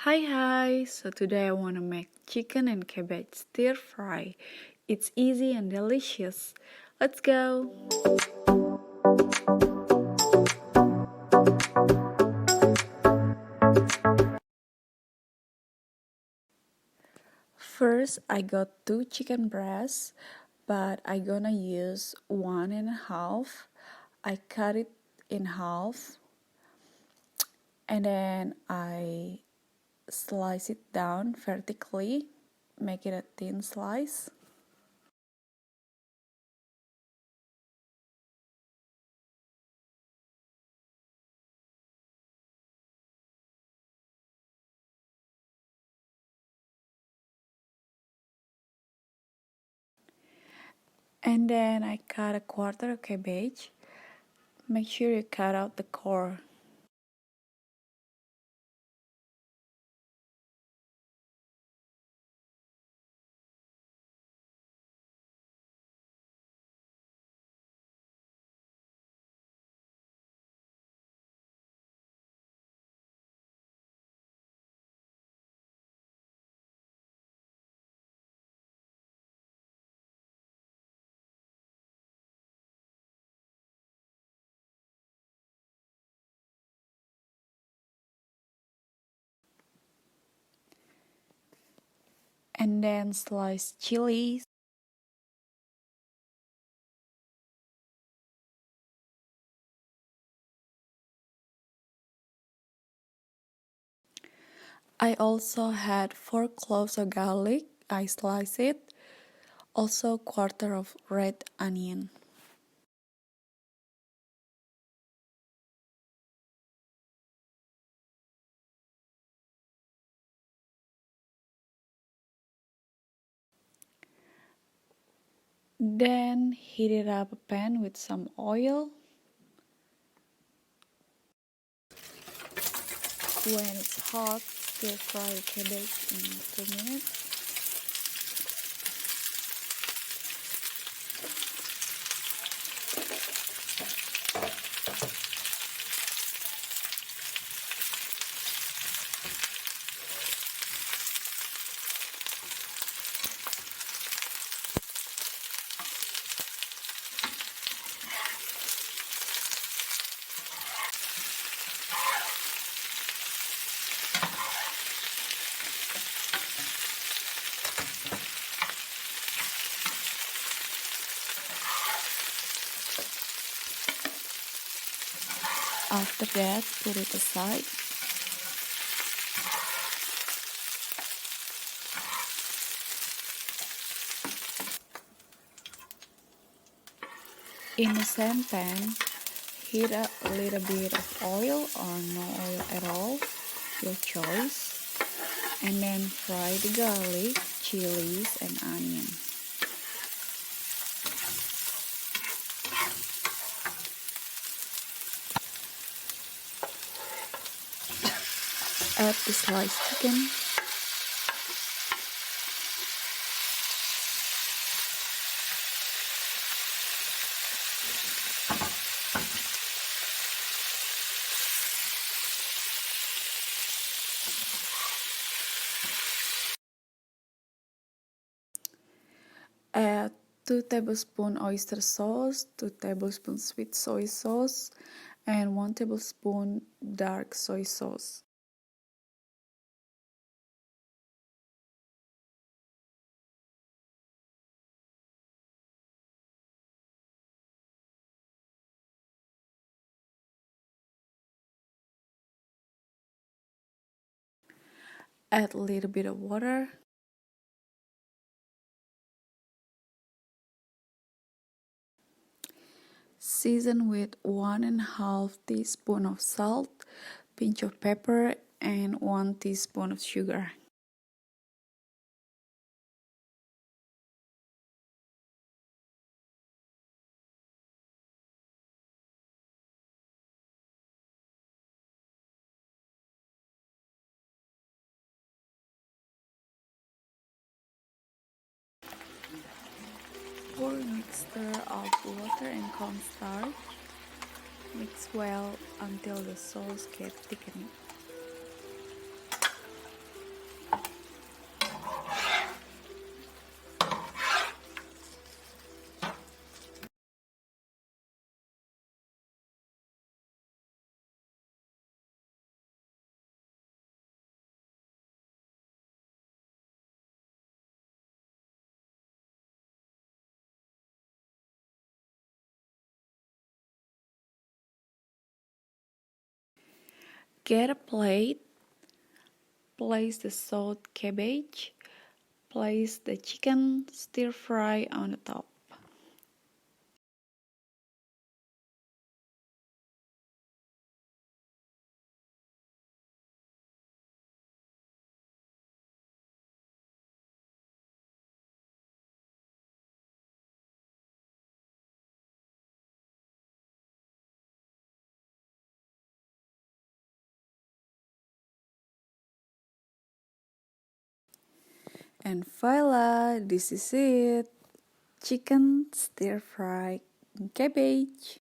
Hi, so today I want to make chicken and cabbage stir fry. It's easy and delicious. Let's go! First, I got two chicken breasts, but I gonna use 1.5. I cut it in half and then I slice it down vertically, make it a thin slice. And then I cut a quarter of cabbage. Make sure you cut out the core. And then slice chillis. I also had 4 cloves of garlic. I slice it. Also quarter of red onion. Then heat it up a pan with some oil. When it's hot, stir fry the cabbage in 2 minutes. After that, put it aside. In the same pan, heat up a little bit of oil or no oil at all, your choice. And then fry the garlic, chilies, and onion. Add the sliced chicken. Add 2 tablespoons oyster sauce, 2 tablespoons sweet soy sauce, and 1 tablespoon dark soy sauce. Add a little bit of water. Season with 1.5 teaspoon of salt, pinch of pepper, and 1 teaspoon of sugar. Pour a mixture of water and cornstarch. Mix well until the sauce gets thickened. Get a plate, place the salt cabbage, place the chicken stir fry on the top. And voila, this is it. Chicken stir fry cabbage.